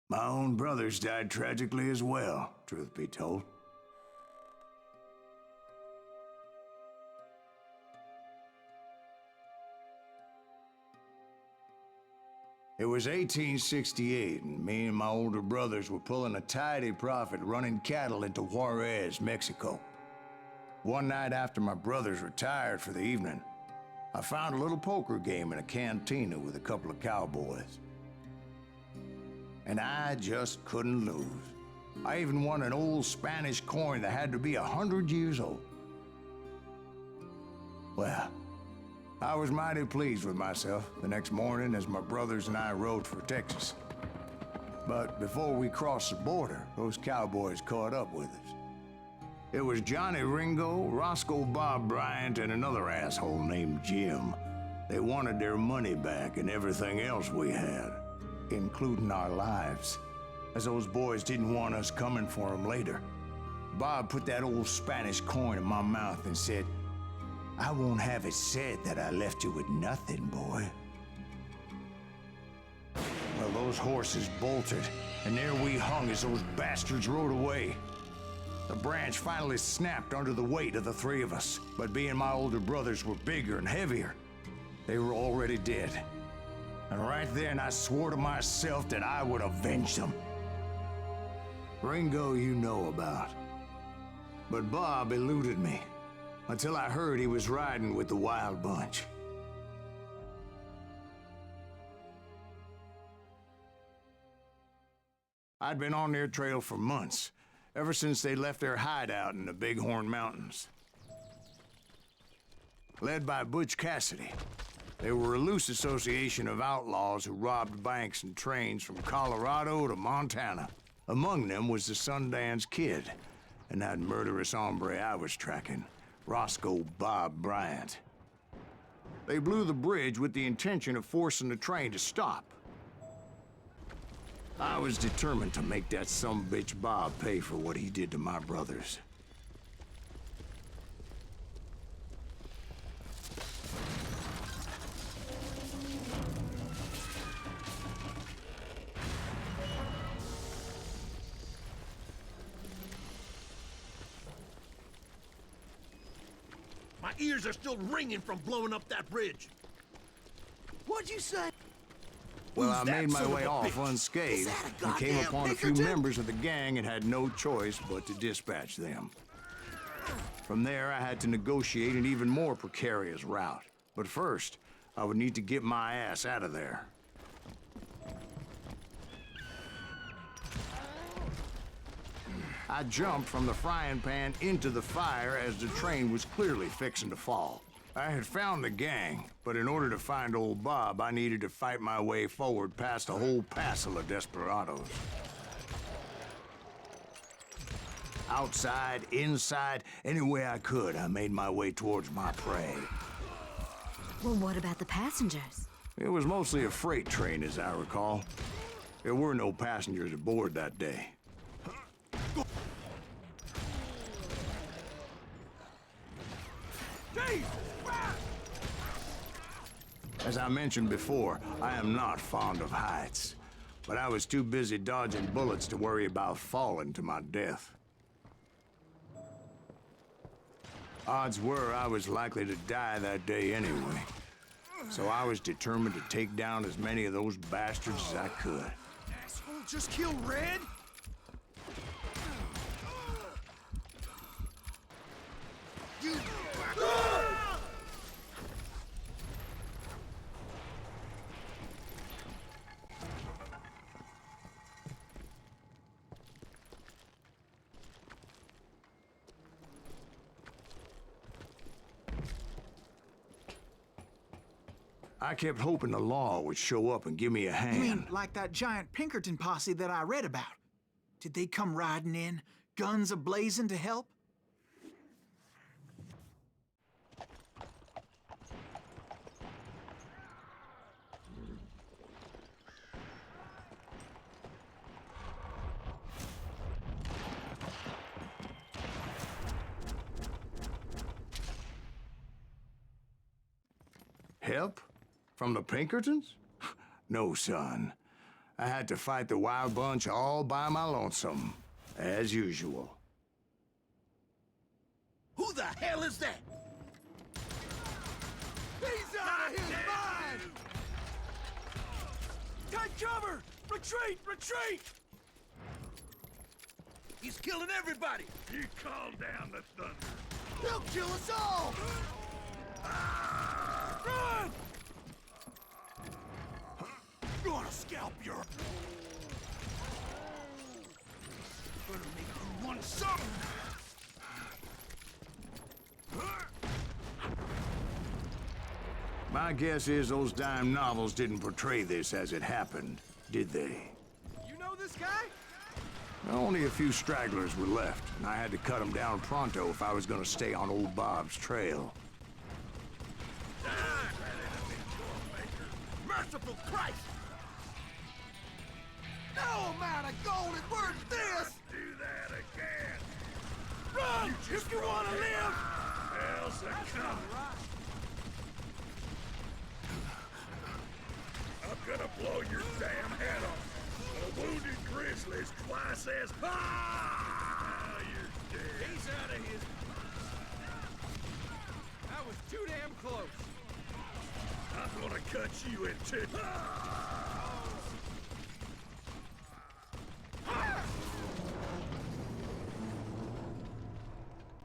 My own brothers died tragically as well, truth be told. It was 1868, and me and my older brothers were pulling a tidy profit running cattle into Juarez, Mexico. One night after my brothers retired for the evening, I found a little poker game in a cantina with a couple of cowboys. And I just couldn't lose. I even won an old Spanish coin that had to be 100 years old. Well, I was mighty pleased with myself the next morning as my brothers and I rode for Texas. But before we crossed the border, those cowboys caught up with us. It was Johnny Ringo, Roscoe Bob Bryant, and another asshole named Jim. They wanted their money back and everything else we had, including our lives, as those boys didn't want us coming for them later. Bob put that old Spanish coin in my mouth and said, "I won't have it said that I left you with nothing, boy." Well, those horses bolted, and there we hung as those bastards rode away. The branch finally snapped under the weight of the three of us, but being my older brothers were bigger and heavier, they were already dead. And right then I swore to myself that I would avenge them. Ringo you know about. But Bob eluded me, until I heard he was riding with the Wild Bunch. I'd been on their trail for months, ever since they left their hideout in the Bighorn Mountains. Led by Butch Cassidy, they were a loose association of outlaws who robbed banks and trains from Colorado to Montana. Among them was the Sundance Kid, and that murderous hombre I was tracking, Roscoe Bob Bryant. They blew the bridge with the intention of forcing the train to stop. I was determined to make that sumbitch Bob pay for what he did to my brothers. My ears are still ringing from blowing up that bridge. What'd you say? Well, I Who's that made my son of way a off bitch? unscathed Is that a and came goddamn upon a few Pinkerton? members of the gang and had no choice but to dispatch them. From there, I had to negotiate an even more precarious route. But first, I would need to get my ass out of there. I jumped from the frying pan into the fire as the train was clearly fixing to fall. I had found the gang, but in order to find old Bob, I needed to fight my way forward past a whole passel of desperados. Outside, inside, any way I could, I made my way towards my prey. Well, what about the passengers? It was mostly a freight train, as I recall. There were no passengers aboard that day. As I mentioned before, I am not fond of heights, but I was too busy dodging bullets to worry about falling to my death. Odds were I was likely to die that day anyway, so I was determined to take down as many of those bastards as I could. Asshole, just kill Red? You... I kept hoping the law would show up and give me a hand. You mean like that giant Pinkerton posse that I read about? Did they come riding in, guns a-blazing to help? Help? From the Pinkertons? No, son. I had to fight the Wild Bunch all by my lonesome, as usual. Who the hell is that? He's out of his mind! Take cover! Retreat! Retreat! He's killing everybody! You calm down the thunder. He'll kill us all! Run! Gonna scalp your... Gonna make you want something! My guess is those dime novels didn't portray this as it happened, did they? You know this guy? Only a few stragglers were left, and I had to cut them down pronto if I was gonna stay on old Bob's trail. Merciful Christ! No amount of gold is worth this! Do that again! Run! If you want to live! Hell's a coming! I'm gonna blow your damn head off! A wounded grizzly's twice as... Ah! You're dead! He's out of his... That was too damn close! I'm gonna cut you in two...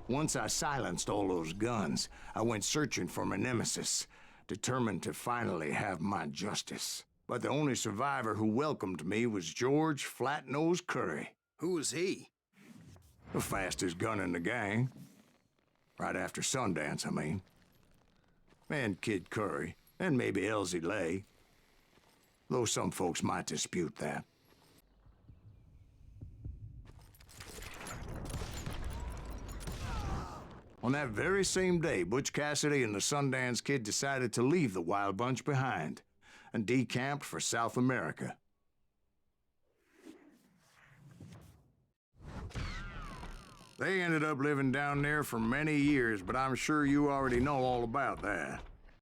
Once I silenced all those guns, I went searching for my nemesis, determined to finally have my justice. But the only survivor who welcomed me was George Flat-Nose Curry. Who was he? The fastest gun in the gang. Right after Sundance, I mean. And Kid Curry, and maybe Elsie Lay. Though some folks might dispute that. On that very same day, Butch Cassidy and the Sundance Kid decided to leave the Wild Bunch behind and decamped for South America. They ended up living down there for many years, but I'm sure you already know all about that.